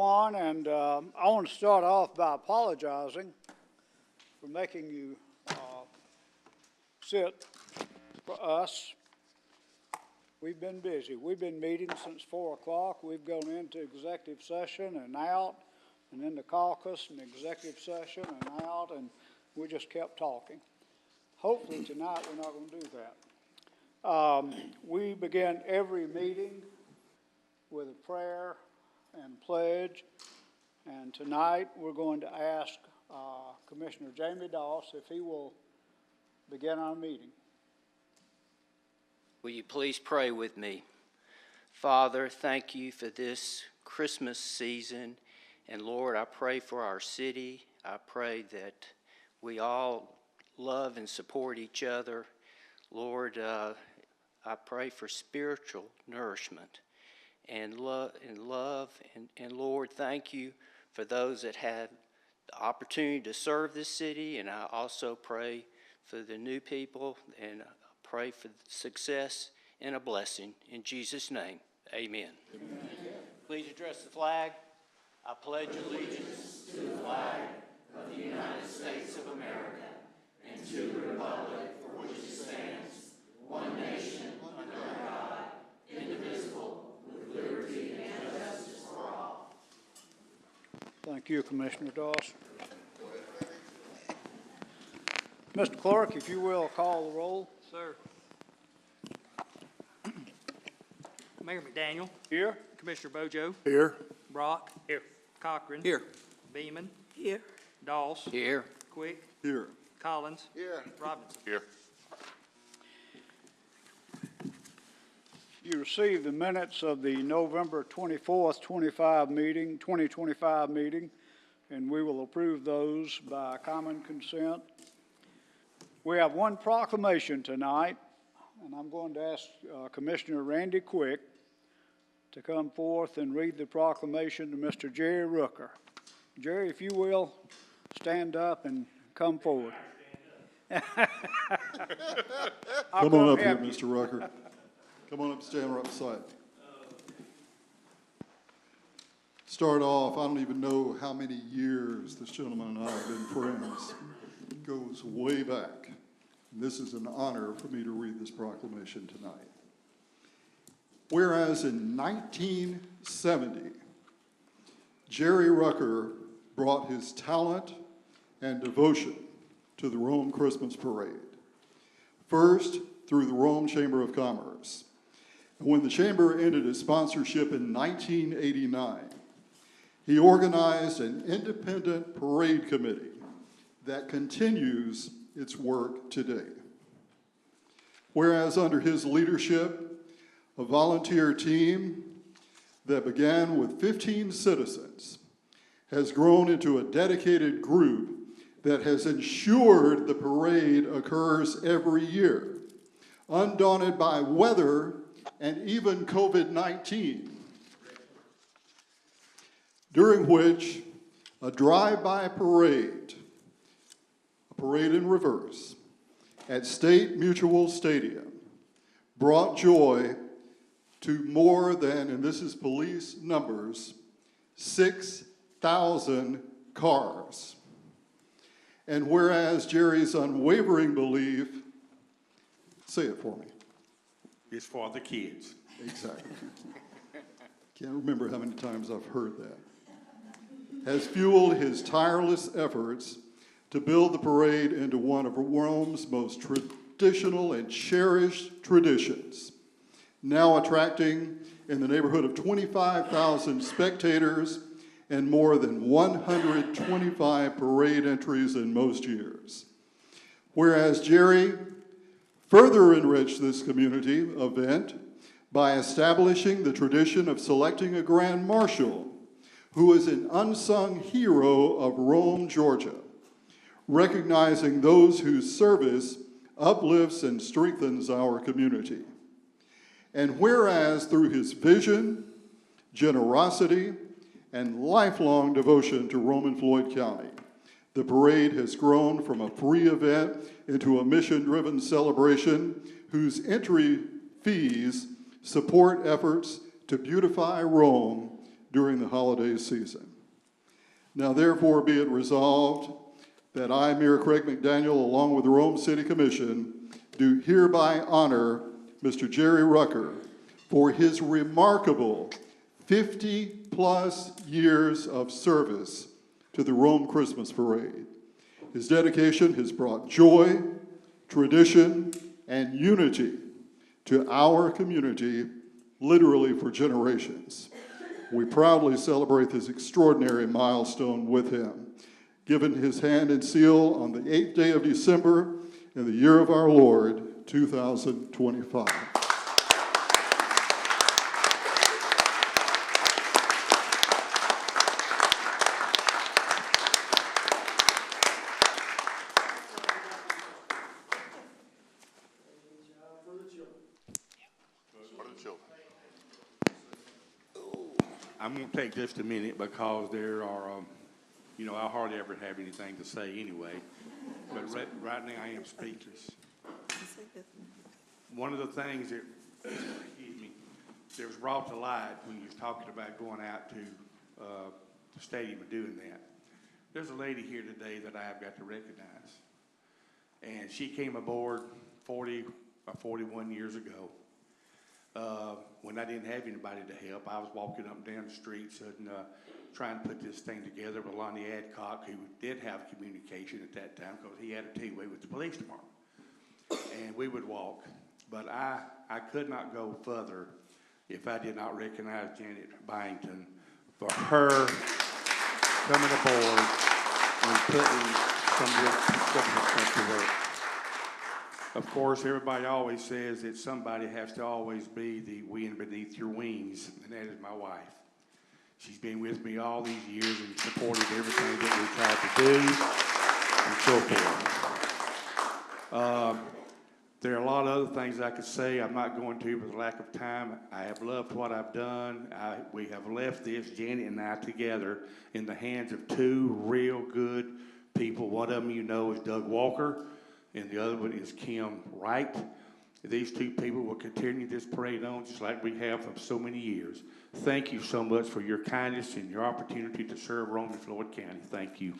everyone, and I want to start off by apologizing for making you sit for us. We've been busy. We've been meeting since 4 o'clock. We've gone into executive session and out, and into caucus and executive session and out, and we just kept talking. Hopefully tonight we're not going to do that. We begin every meeting with a prayer and pledge, and tonight we're going to ask Commissioner Jamie Doss if he will begin our meeting. Will you please pray with me? Father, thank you for this Christmas season, and Lord, I pray for our city. I pray that we all love and support each other. Lord, I pray for spiritual nourishment and love, and Lord, thank you for those that have the opportunity to serve this city, and I also pray for the new people, and pray for success and a blessing. In Jesus' name, amen. Amen. Please address the flag. I pledge allegiance to the flag of the United States of America and to the republic for which it stands, one nation, under God, indivisible, with liberty and justice for all. Thank you, Commissioner Doss. Mr. Clerk, if you will, call the roll. Sir. Mayor McDaniel. Here. Commissioner Bojo. Here. Brock. Here. Cochran. Here. Beeman. Here. Doss. Here. Quick. Here. Collins. Here. Robinson. Here. You received the minutes of the November 24th, 2025 meeting, and we will approve those by common consent. We have one proclamation tonight, and I'm going to ask Commissioner Randy Quick to come forth and read the proclamation to Mr. Jerry Rooker. Jerry, if you will, stand up and come forward. Come on up here, Mr. Rucker. Come on up, stand right beside me. Start off, I don't even know how many years this gentleman and I have been friends. It goes way back. And this is an honor for me to read this proclamation tonight. Whereas in 1970, Jerry Rucker brought his talent and devotion to the Rome Christmas Parade. First, through the Rome Chamber of Commerce. And when the Chamber ended its sponsorship in 1989, he organized an independent parade committee that continues its work today. Whereas under his leadership, a volunteer team that began with 15 citizens has grown into a dedicated group that has ensured the parade occurs every year, undaunted by weather and even COVID-19, during which a drive-by parade, a parade in reverse, at State Mutual Stadium brought joy to more than, and this is police numbers, 6,000 cars. And whereas Jerry's unwavering belief, say it for me. It's for the kids. Exactly. Can't remember how many times I've heard that. Has fueled his tireless efforts to build the parade into one of Rome's most traditional and cherished traditions, now attracting in the neighborhood of 25,000 spectators and more than 125 parade entries in most years. Whereas Jerry further enriched this community event by establishing the tradition of selecting a grand marshal who is an unsung hero of Rome, Georgia, recognizing those whose service uplifts and strengthens our community. And whereas through his vision, generosity, and lifelong devotion to Rome and Floyd County, the parade has grown from a free event into a mission-driven celebration whose entry fees support efforts to beautify Rome during the holiday season. Now therefore be it resolved that I, Mayor Craig McDaniel, along with the Rome City Commission, do hereby honor Mr. Jerry Rucker for his remarkable 50-plus years of service to the Rome Christmas Parade. His dedication has brought joy, tradition, and unity to our community, literally for generations. We proudly celebrate this extraordinary milestone with him, given his hand and seal on the 8th day of December in the year of our Lord, 2025. I'm going to take just a minute because there are, I hardly ever have anything to say anyway. But right now I am speechless. One of the things that, that was brought to light when you was talking about going out to the stadium and doing that. There's a lady here today that I have got to recognize. And she came aboard 40 or 41 years ago. When I didn't have anybody to help, I was walking up and down the streets and trying to put this thing together with Lonnie Adcock, who did have communication at that time because he had a T-way with the police department. And we would walk. But I could not go further if I did not recognize Janet Byington for her coming aboard and putting some of this stuff to work. Of course, everybody always says that somebody has to always be the wind beneath your wings, and that is my wife. She's been with me all these years and supported everything that we tried to do and so forth. There are a lot of other things I could say. I'm not going to for the lack of time. I have loved what I've done. We have left this, Janet and I, together in the hands of two real good people. One of them you know is Doug Walker, and the other one is Kim Wright. These two people will continue this parade on just like we have for so many years. Thank you so much for your kindness and your opportunity to serve Rome and Floyd County. Thank you.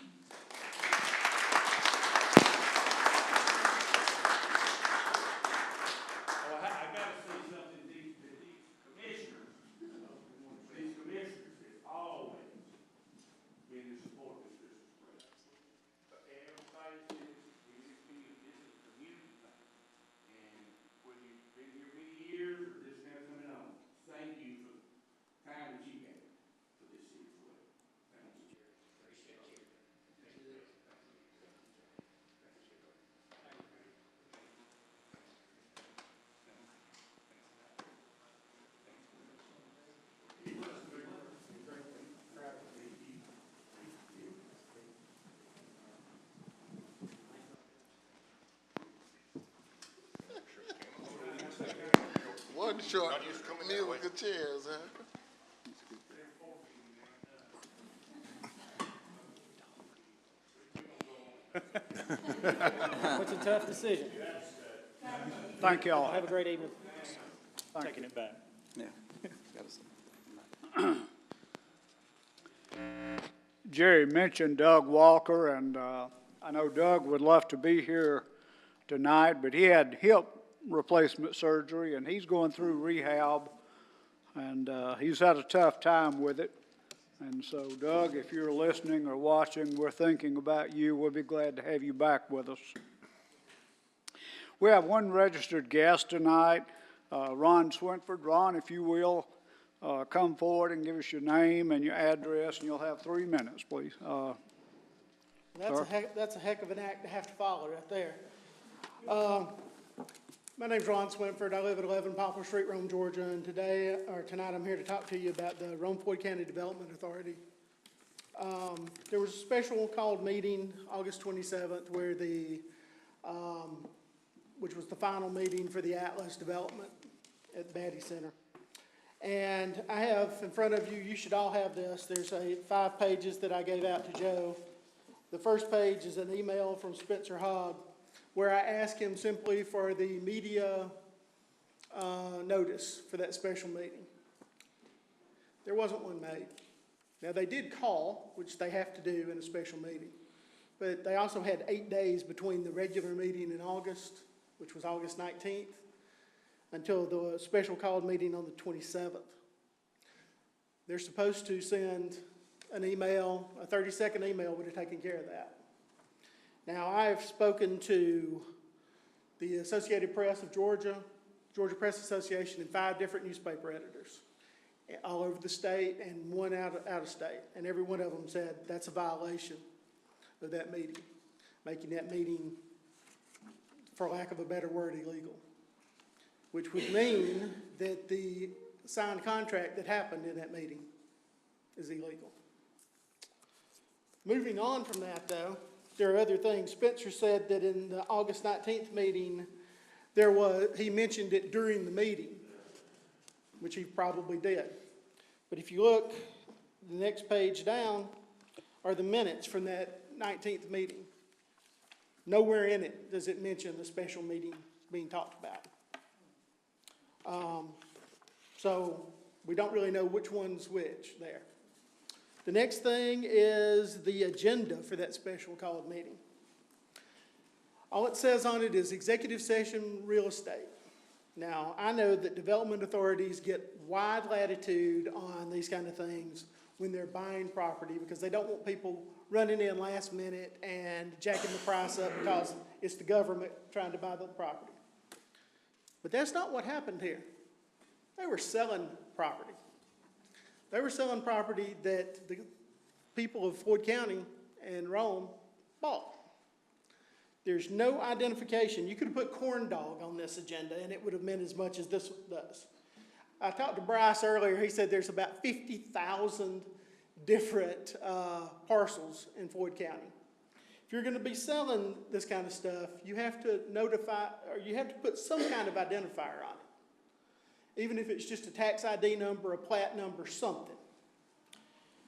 One short musical chairs, huh? It's a tough decision. Thank y'all. Have a great evening. Taking it back. Jerry mentioned Doug Walker, and I know Doug would love to be here tonight, but he had hip replacement surgery, and he's going through rehab, and he's had a tough time with it. And so, Doug, if you're listening or watching, we're thinking about you. We'll be glad to have you back with us. We have one registered guest tonight, Ron Swinford. Ron, if you will, come forward and give us your name and your address, and you'll have 3 minutes, please. That's a heck of an act to have to follow right there. My name's Ron Swinford. I live at 11 Poplar Street, Rome, Georgia, and tonight I'm here to talk to you about the Rome-Floyd County Development Authority. There was a special called meeting August 27th where which was the final meeting for the Atlas development at the Batty Center. And I have in front of you, you should all have this. There's 5 pages that I gave out to Joe. The first page is an email from Spencer Hogg where I asked him simply for the media notice for that special meeting. There wasn't one made. Now, they did call, which they have to do in a special meeting, but they also had 8 days between the regular meeting in August, which was August 19th, until the special called meeting on the 27th. They're supposed to send an email, a 30-second email would have taken care of that. Now, I've spoken to the Associated Press of Georgia, Georgia Press Association, and 5 different newspaper editors all over the state and one out of state. And every one of them said that's a violation of that meeting, making that meeting, for lack of a better word, illegal, which would mean that the signed contract that happened in that meeting is illegal. Moving on from that, though, there are other things. Spencer said that in the August 19th meeting, he mentioned it during the meeting, which he probably did. But if you look, the next page down are the minutes from that 19th meeting. Nowhere in it does it mention the special meeting being talked about. So we don't really know which one's which there. The next thing is the agenda for that special called meeting. All it says on it is executive session real estate. Now, I know that development authorities get wide latitude on these kind of things when they're buying property because they don't want people running in last minute and jacking the price up because it's the government trying to buy the property. But that's not what happened here. They were selling property. They were selling property that the people of Floyd County and Rome bought. There's no identification. You could have put corn dog on this agenda and it would have meant as much as this does. I talked to Bryce earlier. He said there's about 50,000 different parcels in Floyd County. If you're going to be selling this kind of stuff, you have to notify, or you have to put some kind of identifier on it. Even if it's just a tax ID number, a plat number, something.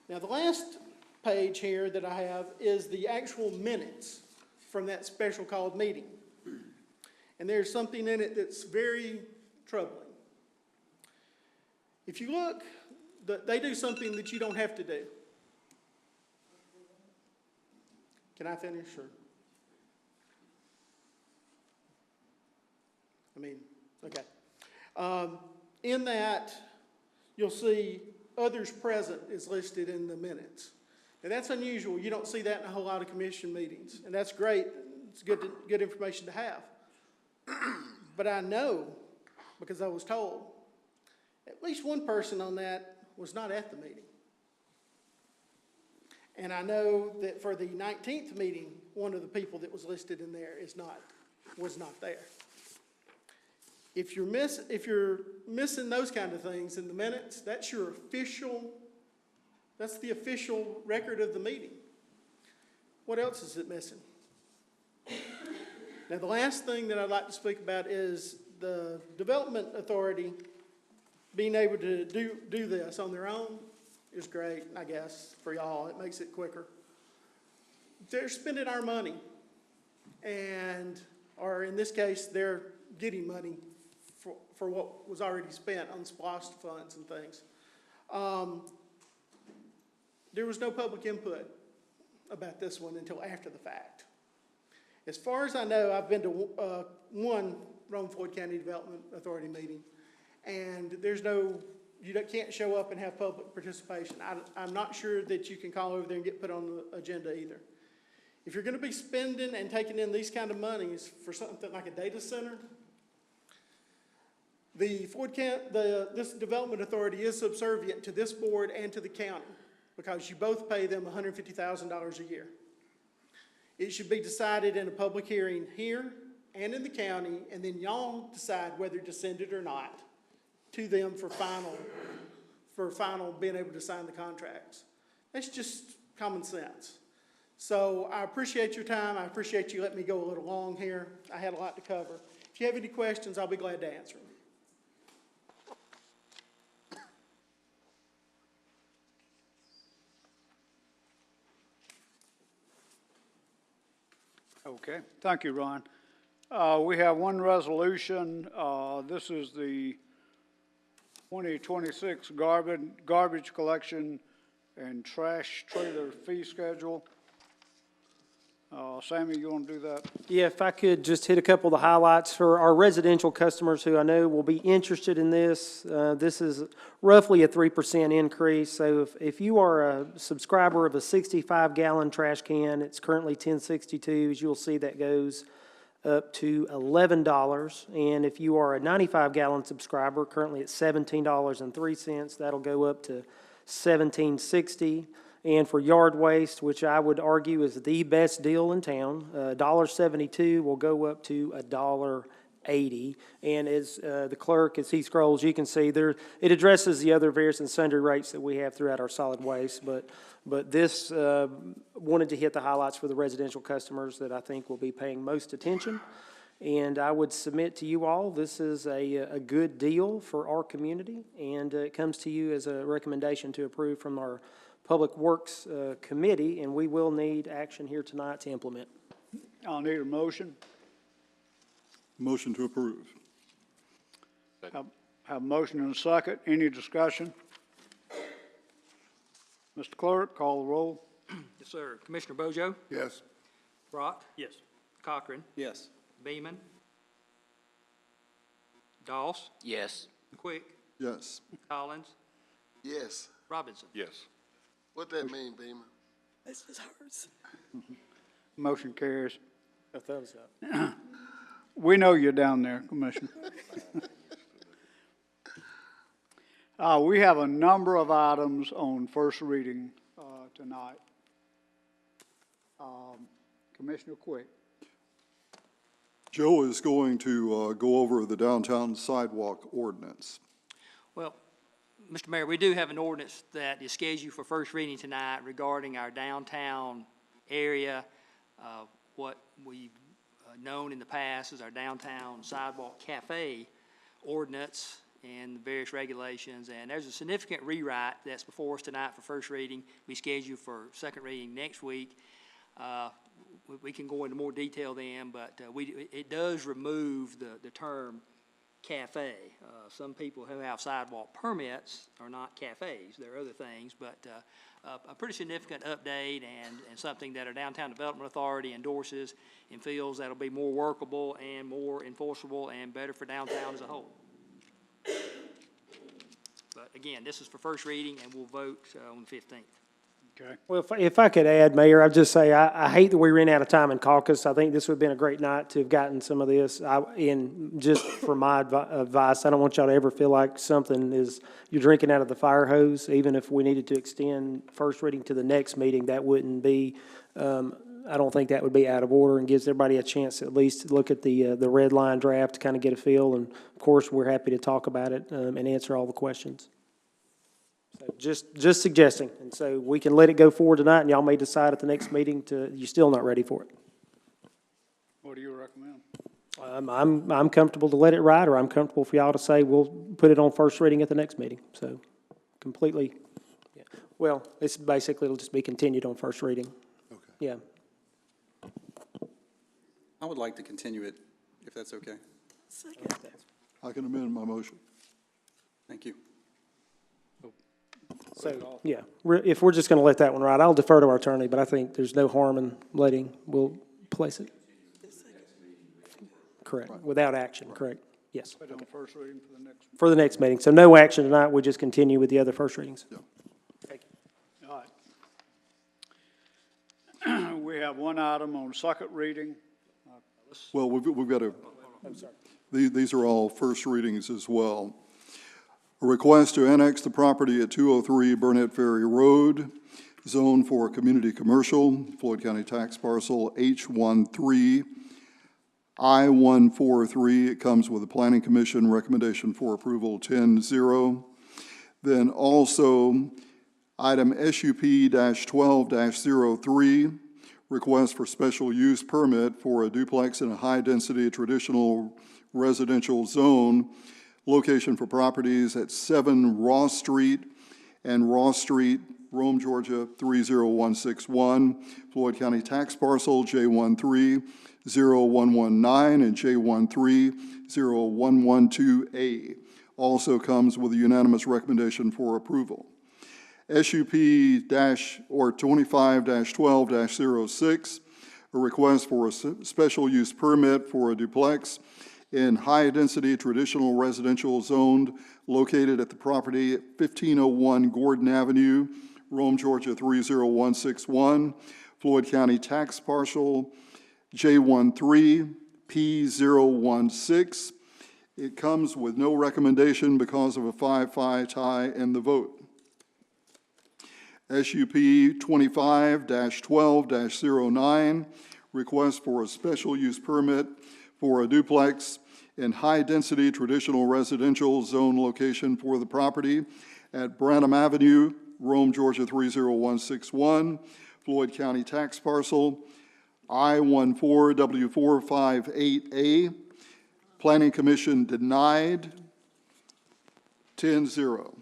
Now, the last page here that I have is the actual minutes from that special called meeting. And there's something in it that's very troubling. If you look, they do something that you don't have to do. Can I finish? Sure. Okay. In that, you'll see others present is listed in the minutes. And that's unusual. You don't see that in a whole lot of commission meetings. And that's great. It's good information to have. But I know, because I was told, at least one person on that was not at the meeting. And I know that for the 19th meeting, one of the people that was listed in there was not there. If you're missing those kind of things in the minutes, that's the official record of the meeting. What else is it missing? Now, the last thing that I'd like to speak about is the development authority being able to do this on their own is great, I guess, for y'all. It makes it quicker. They're spending our money, or in this case, they're getting money for what was already spent on SPLOST funds and things. There was no public input about this one until after the fact. As far as I know, I've been to one Rome-Floyd County Development Authority meeting, and you can't show up and have public participation. I'm not sure that you can call over there and get put on the agenda either. If you're going to be spending and taking in these kind of monies for something like a data center, this development authority is subservient to this board and to the county because you both pay them $150,000 a year. It should be decided in a public hearing here and in the county, and then y'all decide whether to send it or not to them for final being able to sign the contracts. That's just common sense. So I appreciate your time. I appreciate you letting me go a little long here. I had a lot to cover. If you have any questions, I'll be glad to answer them. Okay, thank you, Ron. We have one resolution. This is the 2026 garbage collection and trash trailer fee schedule. Sammy, you want to do that? Yeah, if I could just hit a couple of the highlights for our residential customers who I know will be interested in this. This is roughly a 3% increase. So if you are a subscriber of a 65-gallon trash can, it's currently $10.62. As you'll see, that goes up to $11. And if you are a 95-gallon subscriber, currently at $17.03, that'll go up to $17.60. And for yard waste, which I would argue is the best deal in town, $1.72 will go up to $1.80. And as the clerk, as he scrolls, you can see there, it addresses the other various and sundry rates that we have throughout our solid waste. But this wanted to hit the highlights for the residential customers that I think will be paying most attention. And I would submit to you all, this is a good deal for our community, and it comes to you as a recommendation to approve from our Public Works Committee, and we will need action here tonight to implement. I'll need a motion. Motion to approve. Have a motion and a second. Any discussion? Mr. Clerk, call the roll. Yes, sir. Commissioner Bojo? Yes. Brock? Yes. Cochran? Yes. Beeman? Doss? Yes. Quick? Yes. Collins? Yes. Robinson? Yes. What that mean, Beamer? This is hers. Motion carries. A thumbs up. We know you're down there, Commissioner. We have a number of items on first reading tonight. Commissioner Quick. Joe is going to go over the downtown sidewalk ordinance. Well, Mr. Mayor, we do have an ordinance that is scheduled for first reading tonight regarding our downtown area, what we've known in the past as our downtown sidewalk cafe ordinance and the various regulations. And there's a significant rewrite that's before us tonight for first reading. We schedule for second reading next week. We can go into more detail then, but it does remove the term cafe. Some people who have sidewalk permits are not cafes. They're other things, but a pretty significant update and something that our Downtown Development Authority endorses and feels that'll be more workable and more enforceable and better for downtown as a whole. But again, this is for first reading, and we'll vote on the 15th. Okay. Well, if I could add, Mayor, I'd just say I hate that we ran out of time in caucus. I think this would have been a great night to have gotten some of this. And just for my advice, I don't want y'all to ever feel like something is, you're drinking out of the fire hose. Even if we needed to extend first reading to the next meeting, that wouldn't be, I don't think that would be out of order, and gives everybody a chance to at least look at the red line draft to kind of get a feel. And of course, we're happy to talk about it and answer all the questions. So just suggesting, and so we can let it go forward tonight, and y'all may decide at the next meeting you're still not ready for it. What do you recommend? I'm comfortable to let it ride, or I'm comfortable for y'all to say we'll put it on first reading at the next meeting. So completely, yeah. Well, it's basically, it'll just be continued on first reading. Okay. Yeah. I would like to continue it, if that's okay. I can amend my motion. Thank you. So, yeah, if we're just going to let that one ride, I'll defer to our attorney, but I think there's no harm in we'll place it. Correct, without action, correct, yes. Put it on first reading for the next. For the next meeting, so no action tonight, we just continue with the other first readings. Yeah. Thank you. All right. We have one item on second reading. Well, we've got these are all first readings as well. A request to annex the property at 203 Burnett Ferry Road, zone for community commercial, Floyd County tax parcel H13 I-143. It comes with a planning commission recommendation for approval 10-0. Then also item SUP-12-03, request for special use permit for a duplex in a high-density traditional residential zone, location for properties at 7 Ross Street and Ross Street, Rome, Georgia, 30161, Floyd County tax parcel J130119 and J130112A. Also comes with a unanimous recommendation for approval. SUP-25-12-06, a request for a special use permit for a duplex in high-density traditional residential zoned located at the property at 1501 Gordon Avenue, Rome, Georgia 30161, Floyd County tax parcel J13P016. It comes with no recommendation because of a 5-5 tie in the vote. SUP 25-12-09, request for a special use permit for a duplex in high-density traditional residential zone location for the property at Branham Avenue, Rome, Georgia 30161, Floyd County tax parcel I14W458A. Planning Commission denied 10-0.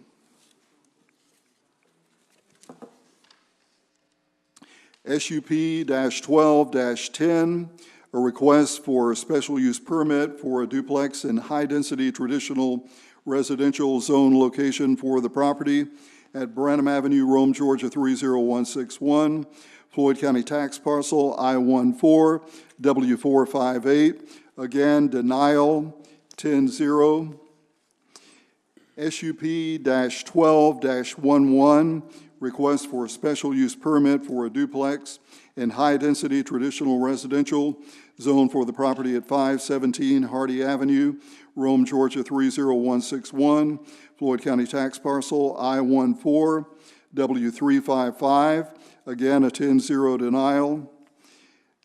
SUP-12-10, a request for a special use permit for a duplex in high-density traditional residential zone location for the property at Branham Avenue, Rome, Georgia 30161, Floyd County tax parcel I14W458. Again, denial 10-0. SUP-12-11, request for a special use permit for a duplex in high-density traditional residential zone for the property at 517 Hardy Avenue, Rome, Georgia 30161, Floyd County tax parcel I14W355. Again, a 10-0 denial.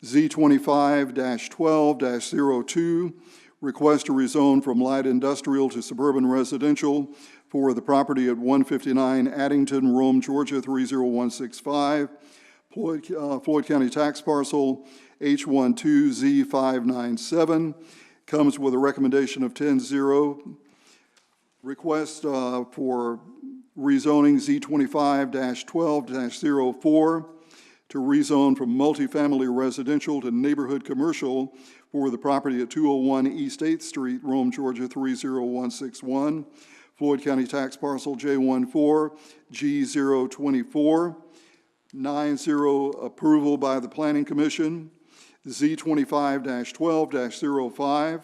Z25-12-02, request to rezone from light industrial to suburban residential for the property at 159 Addington, Rome, Georgia 30165, Floyd County tax parcel H12Z597, comes with a recommendation of 10-0. Request for rezoning Z25-12-04 to rezone from multifamily residential to neighborhood commercial for the property at 201 East 8th Street, Rome, Georgia 30161, Floyd County tax parcel J14G024, 9-0 approval by the Planning Commission. Z25-12-05,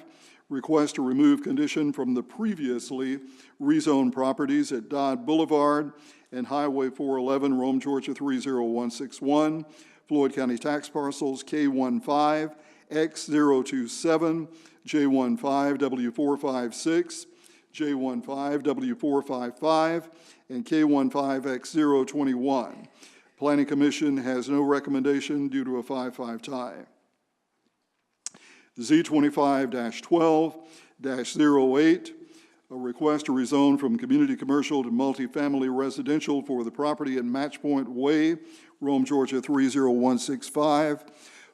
request to remove condition from the previously rezoned properties at Dodd Boulevard and Highway 411, Rome, Georgia 30161, Floyd County tax parcels K15X027, J15W456, J15W455, and K15X021. Planning Commission has no recommendation due to a 5-5 tie. Z25-12-08, a request to rezone from community commercial to multifamily residential for the property at Match Point Way, Rome, Georgia 30165,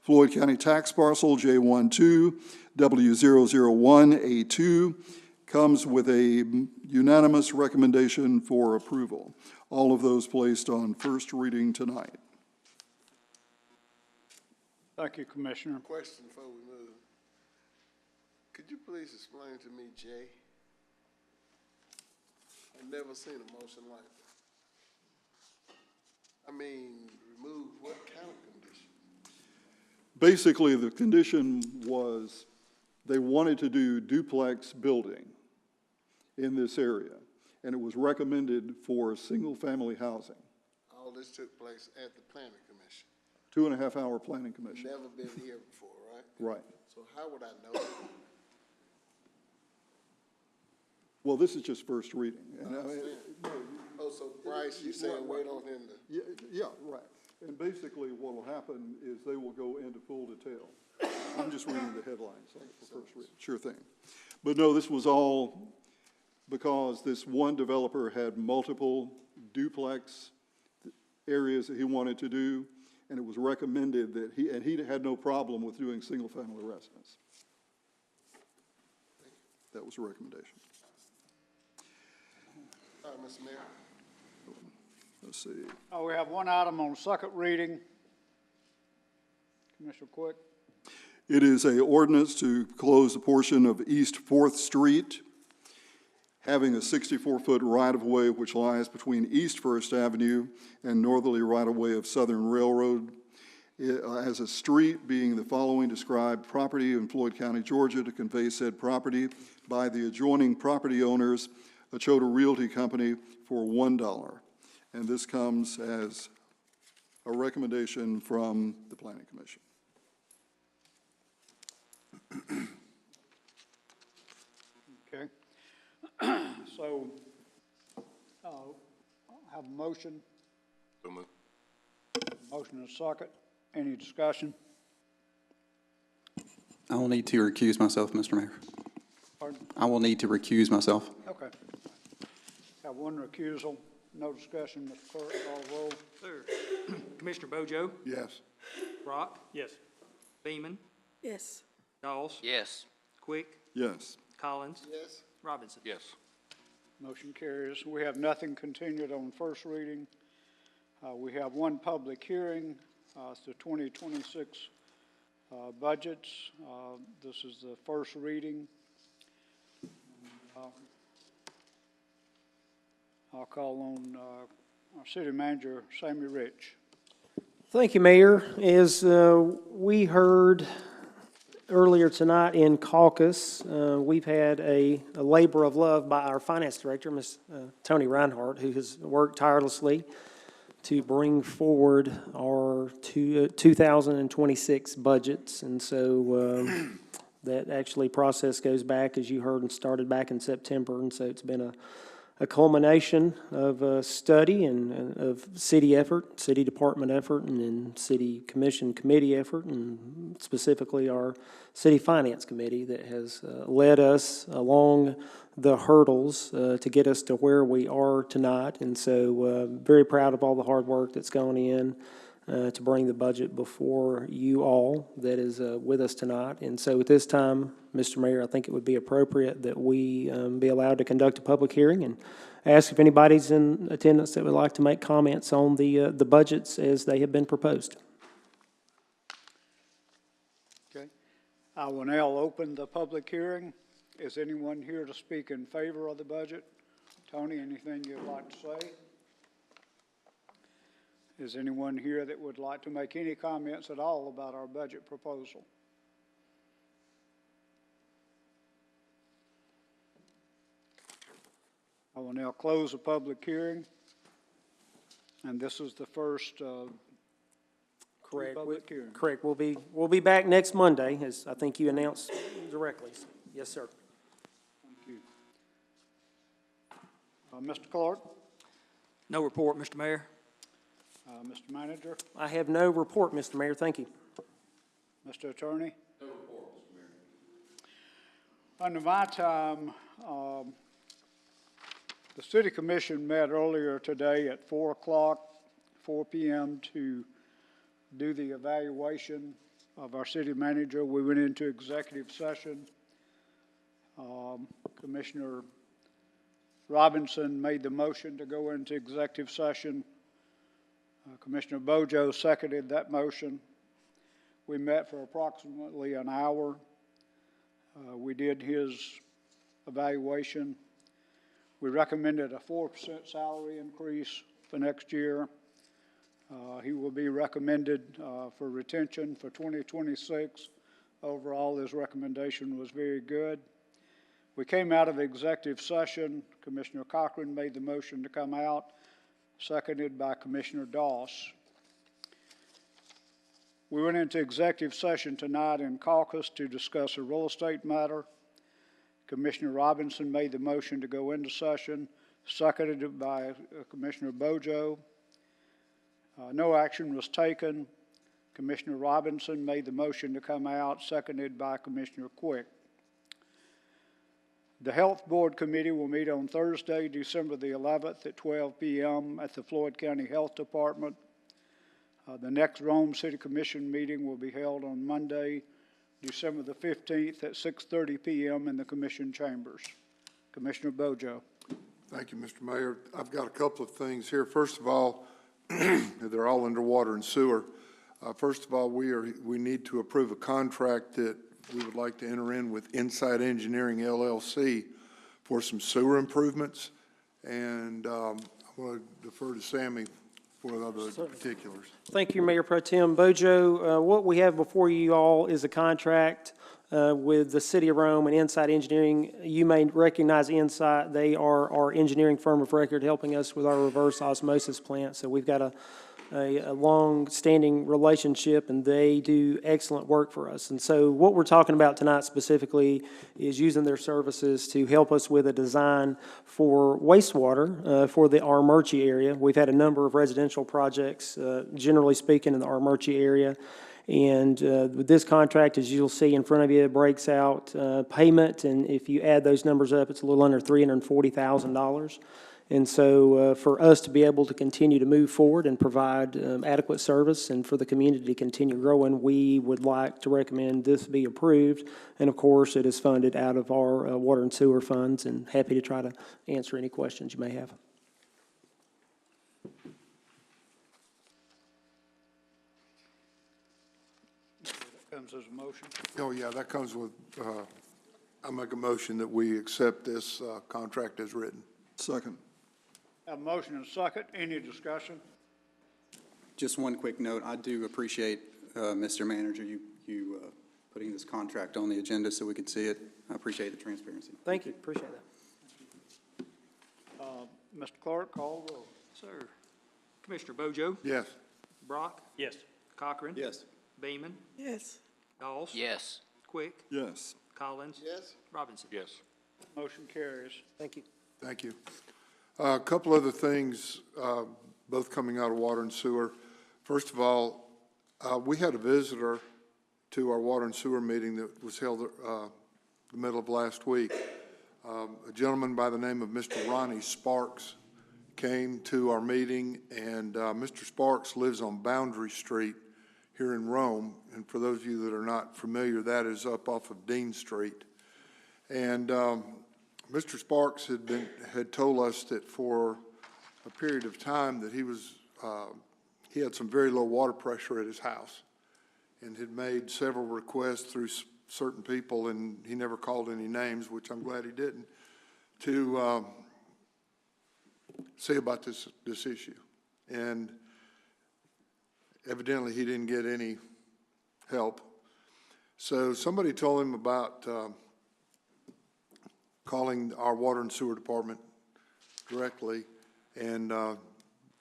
Floyd County tax parcel J12W001A2, comes with a unanimous recommendation for approval. All of those placed on first reading tonight. Thank you, Commissioner. Question before we move. Could you please explain to me, Jay? I've never seen a motion like that. I mean, remove what kind of condition? Basically, the condition was they wanted to do duplex building in this area, and it was recommended for single-family housing. All this took place at the Planning Commission. 2.5-hour planning commission. Never been here before, right? Right. So how would I know? Well, this is just first reading. And Oh, so Bryce, you saying wait on him to? yeah, right. And basically what will happen is they will go into full detail. I'm just reading the headlines for first reading. Sure thing. But no, this was all because this one developer had multiple duplex areas that he wanted to do, and it was recommended that he had no problem with doing single-family residence. That was a recommendation. All right, Mr. Mayor. Let's see. We have one item on second reading. Commissioner Quick. It is a ordinance to close a portion of East 4th Street having a 64-foot right-of-way which lies between East First Avenue and northerly right-of-way of Southern Railroad, as a street being the following described property in Floyd County, Georgia, to convey said property by the adjoining property owners, Achota Realty Company, for $1. And this comes as a recommendation from the Planning Commission. Okay. So, have a motion. Motion and a second. Any discussion? I will need to recuse myself, Mr. Mayor. Pardon? I will need to recuse myself. Okay. Have one recusal, no discussion, Mr. Clerk, call the roll. Sir. Commissioner Bojo, Yes. Brock, Yes. Beaman, Yes. Dawes, Yes. Quick, Yes. Collins, Yes. Robinson. Yes. Motion carries. We have nothing continued on first reading. We have one public hearing. It's the 2026 budgets. This is the first reading. I'll call on our city manager, Sammy Rich. Thank you, Mayor. As we heard earlier tonight in caucus, we've had a labor of love by our finance director, Ms. Tony Reinhardt, who has worked tirelessly to bring forward our 2026 budgets. And so that actually process goes back, as you heard, and started back in September. And so it's been a culmination of study and of city effort, city department effort, and then city commission committee effort, and specifically our city finance committee that has led us along the hurdles to get us to where we are tonight. And so very proud of all the hard work that's gone in to bring the budget before you all that is with us tonight. And so at this time, Mr. Mayor, I think it would be appropriate that we be allowed to conduct a public hearing and ask if anybody's in attendance that would like to make comments on the budgets as they have been proposed. Okay. I will now open the public hearing. Is anyone here to speak in favor of the budget? Tony, anything you'd like to say? Is anyone here that would like to make any comments at all about our budget proposal? I will now close the public hearing. And this is the first Correct. public hearing. Correct. We'll be back next Monday, as I think you announced directly. Yes, sir. Thank you. Mr. Clark, No report, Mr. Mayor. Mr. Manager, I have no report, Mr. Mayor. Thank you. Mr. Attorney? No report, Mr. Mayor. Under my time, the City Commission met earlier today at 4 p.m. to do the evaluation of our city manager. We went into executive session. Commissioner Robinson made the motion to go into executive session. Commissioner Bojo seconded that motion. We met for approximately an hour. We did his evaluation. We recommended a 4% salary increase for next year. He will be recommended for retention for 2026. Overall, his recommendation was very good. We came out of executive session. Commissioner Cochran made the motion to come out, seconded by Commissioner Doss. We went into executive session tonight in caucus to discuss a real estate matter. Commissioner Robinson made the motion to go into session, seconded by Commissioner Bojo. No action was taken. Commissioner Robinson made the motion to come out, seconded by Commissioner Quick. The Health Board Committee will meet on Thursday, December the 11th at 12 p.m. at the Floyd County Health Department. The next Rome City Commission meeting will be held on Monday, December the 15th at 6:30 p.m. in the Commission chambers. Commissioner Bojo. Thank you, Mr. Mayor. I've got a couple of things here. First of all, they're all under water and sewer. First of all, we need to approve a contract that we would like to enter in with Inside Engineering LLC for some sewer improvements. And I'm going to defer to Sammy for other particulars. Thank you, Mayor Pro Tem Bojo. What we have before you all is a contract with the City of Rome and Insight Engineering. You may recognize Insight. They are our engineering firm of record helping us with our reverse osmosis plant. So we've got a long-standing relationship, and they do excellent work for us. And so what we're talking about tonight specifically is using their services to help us with a design for wastewater for the Armurchie area. We've had a number of residential projects, generally speaking, in the Armurchie area. And with this contract, as you'll see in front of you, it breaks out payment, and if you add those numbers up, it's a little under $340,000. And so for us to be able to continue to move forward and provide adequate service and for the community to continue growing, we would like to recommend this be approved. And of course, it is funded out of our water and sewer funds, and happy to try to answer any questions you may have. Comes as a motion. Oh, yeah, that comes with, I make a motion that we accept this contract as written. Second. Have a motion and a second. Any discussion? Just one quick note, I do appreciate, Mr. Manager, you putting this contract on the agenda so we could see it. I appreciate the transparency. Thank you, appreciate that. Mr. Clerk, call the roll. Sir. Commissioner Bojo? Yes. Brock? Yes. Cochran? Yes. Beaman? Yes. Doss? Yes. Quick? Yes. Collins? Yes. Robinson? Yes. Motion carries. Thank you. Thank you. A couple other things, both coming out of water and sewer. First of all, we had a visitor to our water and sewer meeting that was held the middle of last week. A gentleman by the name of Mr. Ronnie Sparks came to our meeting, and Mr. Sparks lives on Boundary Street here in Rome. And for those of you that are not familiar, that is up off of Dean Street. And Mr. Sparks had told us that for a period of time that he had some very low water pressure at his house, and had made several requests through certain people, and he never called any names, which I'm glad he didn't, to say about this issue. And evidently he didn't get any help. So somebody told him about calling our water and sewer department directly and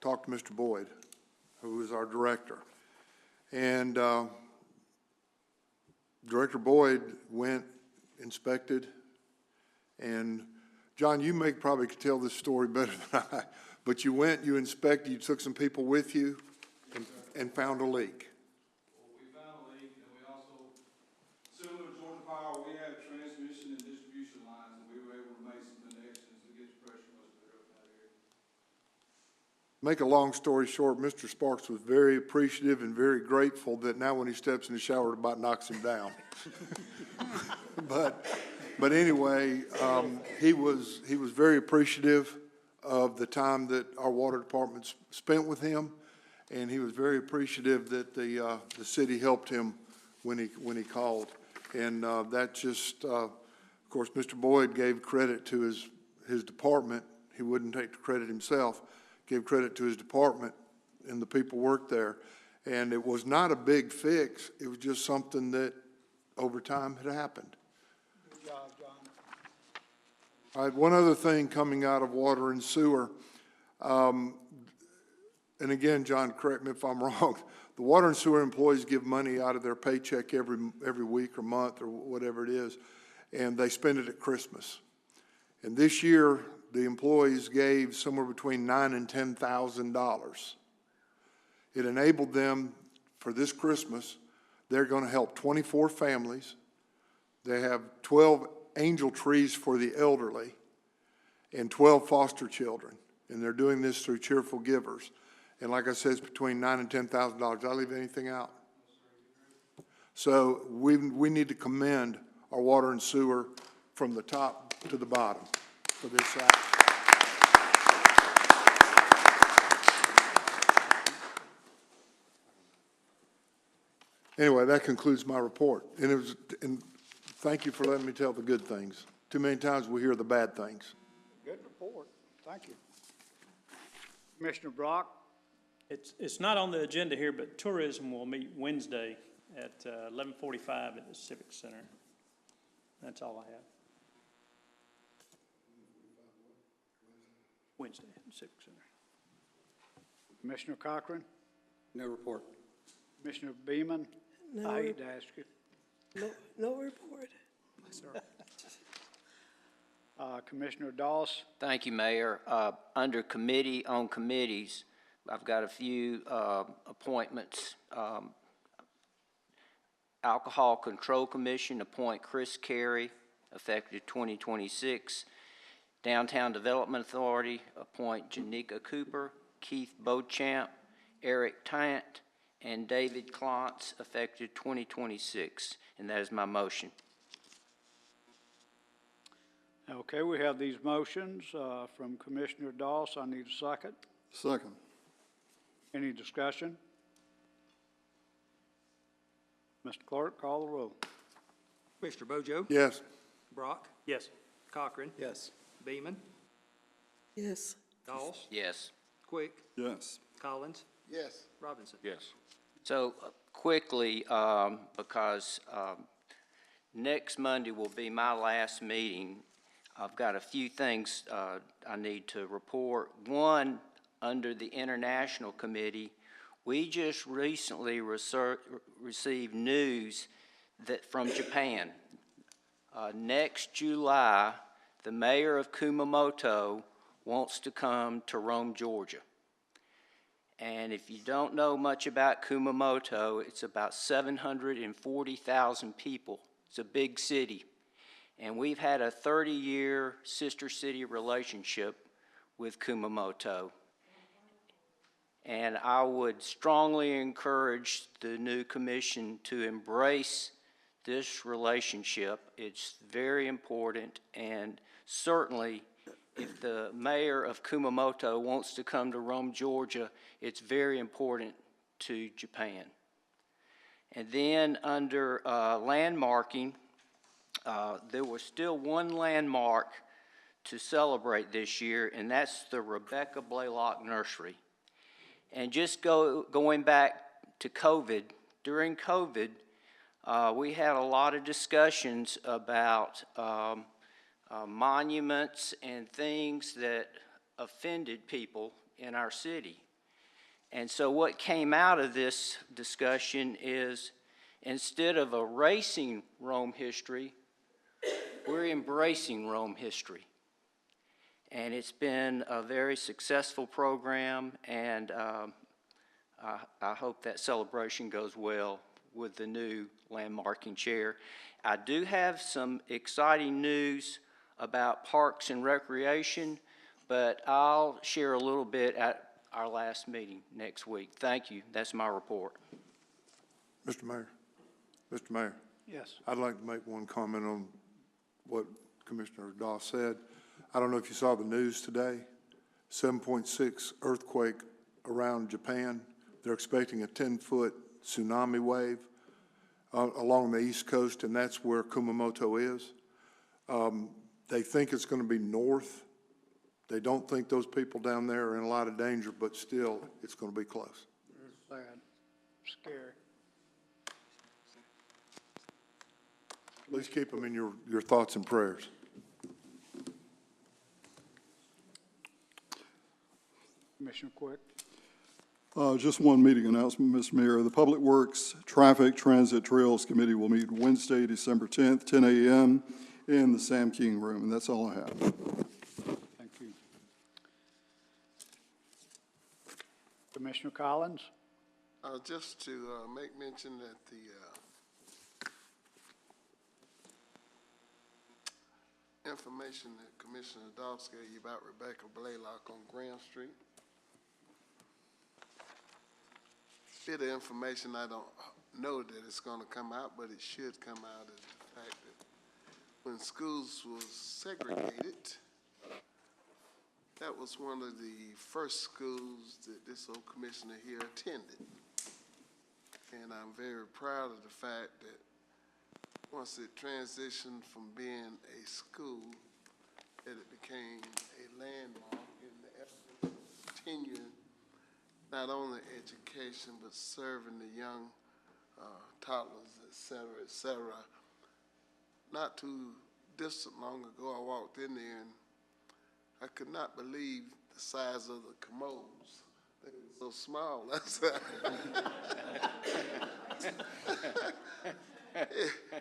talk to Mr. Boyd, who is our director. And Director Boyd went, inspected, and John, you probably could tell this story better than I, but you went, you inspected, you took some people with you and found a leak. Well, we found a leak, and we also, similar to Georgia Power, we have transmission and distribution lines, and we were able to make some connections to get the pressure much better up in that area. Make a long story short, Mr. Sparks was very appreciative and very grateful that now when he steps in the shower, it about knocks him down. But anyway, he was very appreciative of the time that our water department spent with him, and he was very appreciative that the city helped him when he called. And that just, of course, Mr. Boyd gave credit to his department. He wouldn't take the credit himself. Gave credit to his department and the people worked there. And it was not a big fix. It was just something that over time had happened. Good job, John. All right, one other thing coming out of water and sewer. And again, John, correct me if I'm wrong. The water and sewer employees give money out of their paycheck every week or month or whatever it is, and they spend it at Christmas. And this year, the employees gave somewhere between $9,000 and $10,000. It enabled them for this Christmas, they're going to help 24 families. They have 12 angel trees for the elderly and 12 foster children. And they're doing this through Cheerful Givers. And like I said, it's between $9,000 and $10,000. Did I leave anything out? So we need to commend our water and sewer from the top to the bottom for this act. Anyway, that concludes my report. And thank you for letting me tell the good things. Too many times we hear the bad things. Good report. Thank you. Commissioner Brock? It's not on the agenda here, but tourism will meet Wednesday at 11:45 at the Civic Center. That's all I have. Wednesday at the Civic Center. Commissioner Cochran? No report. Commissioner Beaman? No, I hate to ask you. no report. Commissioner Doss? Thank you, Mayor. Under committee on committees, I've got a few appointments. Alcohol Control Commission, appoint Chris Carey, effective 2026. Downtown Development Authority, appoint Janika Cooper, Keith Beauchamp, Eric Tant, and David Klontz, effective 2026. And that is my motion. Okay, we have these motions from Commissioner Doss. I need a second. Second. Any discussion? Mr. Clerk, call the roll. Commissioner Bojo? Yes. Brock? Yes. Cochran? Yes. Beaman? Yes. Doss? Yes. Quick? Yes. Collins? Yes. Robinson? Yes. So quickly, because next Monday will be my last meeting, I've got a few things I need to report. One, under the International Committee, we just recently received news that from Japan. Next July, the mayor of Kumamoto wants to come to Rome, Georgia. And if you don't know much about Kumamoto, it's about 740,000 people. It's a big city. And we've had a 30-year sister city relationship with Kumamoto. And I would strongly encourage the new commission to embrace this relationship. It's very important, and certainly if the mayor of Kumamoto wants to come to Rome, Georgia, it's very important to Japan. And then under landmarking, there was still one landmark to celebrate this year, and that's the Rebecca Blaylock Nursery. And just going back to COVID, during COVID, we had a lot of discussions about monuments and things that offended people in our city. And so what came out of this discussion is, instead of erasing Rome history, we're embracing Rome history. And it's been a very successful program, and I hope that celebration goes well with the new landmarking chair. I do have some exciting news about Parks and Recreation, but I'll share a little bit at our last meeting next week. Thank you. That's my report. Mr. Mayor. Mr. Mayor. Yes. I'd like to make one comment on what Commissioner Doss said. I don't know if you saw the news today, 7.6 earthquake around Japan. They're expecting a 10-foot tsunami wave along the East Coast, and that's where Kumamoto is. They think it's going to be north. They don't think those people down there are in a lot of danger, but still, it's going to be close. Sad. Scary. Please keep them in your thoughts and prayers. Commissioner Quick. Just one meeting announcement, Mr. Mayor. The Public Works Traffic Transit Trails Committee will meet Wednesday, December 10th, 10 a.m. in the Sam King Room, and that's all I have. Thank you. Commissioner Collins. Just to make mention that the information that Commissioner Doss gave you about Rebecca Blaylock on Graham Street, bit of information I don't know that it's going to come out, but it should come out, is the fact that when schools was segregated, that was one of the first schools that this old commissioner here attended. And I'm very proud of the fact that once it transitioned from being a school, that it became a landmark in the effort of continuing not only education, but serving the young toddlers, et cetera. Not too distant long ago, I walked in there and I could not believe the size of the commodes. They were so small.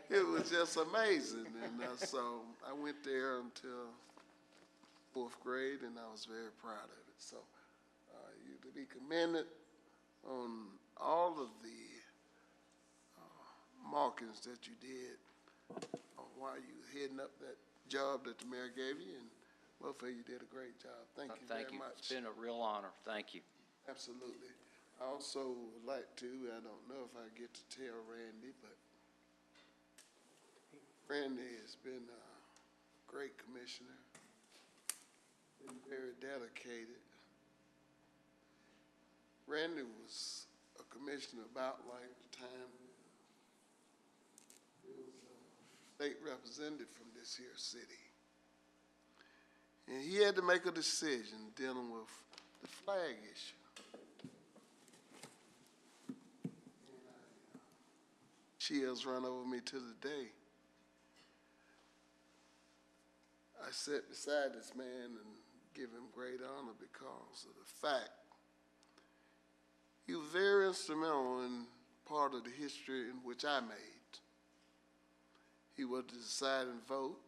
It was just amazing. And so I went there until 4th grade, and I was very proud of it. So you to be commended on all of the markings that you did while you heading up that job that the mayor gave you, and both of you did a great job. Thank you very much. It's been a real honor. Thank you. Absolutely. I also would like to, I don't know if I get to tell Randy, but Randy has been a great commissioner, been very dedicated. Randy was a commissioner about like the time he was a state representative from this here city. And he had to make a decision dealing with the flag issue. Chills run over me to the day. I sat beside this man and give him great honor because of the fact he was very instrumental in part of the history in which I made. He was the deciding vote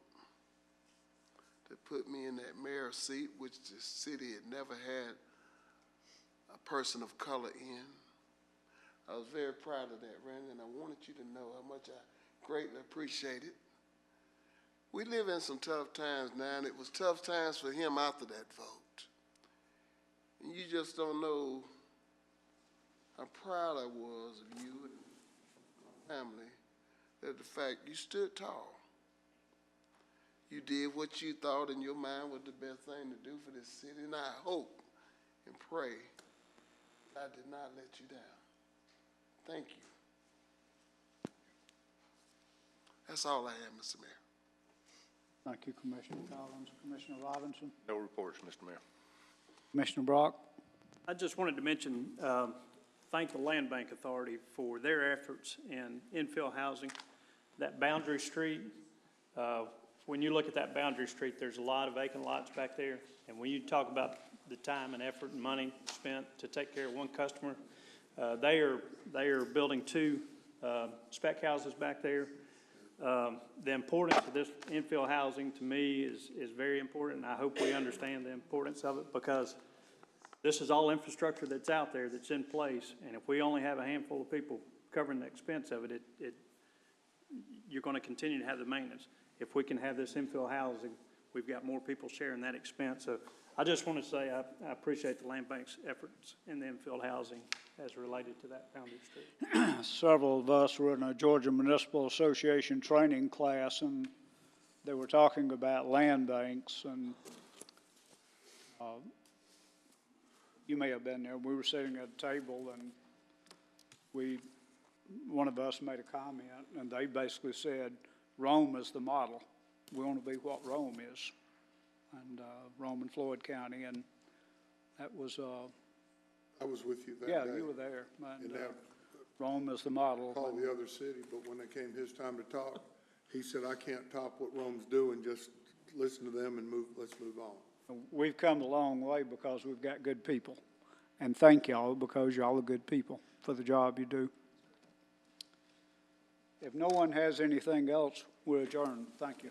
that put me in that mayor's seat, which the city had never had a person of color in. I was very proud of that, Randy, and I wanted you to know how much I greatly appreciate it. We live in some tough times now, and it was tough times for him after that vote. And you just don't know how proud I was of you and my family, that the fact you stood tall. You did what you thought in your mind was the best thing to do for this city, and I hope and pray I did not let you down. Thank you. That's all I have, Mr. Mayor. Thank you, Commissioner Collins. Commissioner Robinson? No reports, Mr. Mayor. Commissioner Brock? I just wanted to mention, thank the Land Bank Authority for their efforts in infill housing. That Boundary Street, when you look at that Boundary Street, there's a lot of vacant lots back there. And when you talk about the time and effort and money spent to take care of one customer, they are building 2 spec houses back there. The importance of this infill housing to me is very important, and I hope we understand the importance of it, because this is all infrastructure that's out there that's in place, and if we only have a handful of people covering the expense of it, you're going to continue to have the maintenance. If we can have this infill housing, we've got more people sharing that expense. So I just want to say I appreciate the Land Bank's efforts in the infill housing as related to that Boundary Street. Several of us were in a Georgia Municipal Association training class, and they were talking about land banks, and you may have been there. We were sitting at a table, and one of us made a comment, and they basically said, Rome is the model. We want to be what Rome is, and Rome and Floyd County, and that was I was with you that day. yeah, you were there, and Rome is the model. Called the other city, but when it came his time to talk, he said, I can't top what Rome's doing, just listen to them and let's move on. We've come a long way because we've got good people, and thank y'all because y'all are good people for the job you do. If no one has anything else, we're adjourned. Thank you.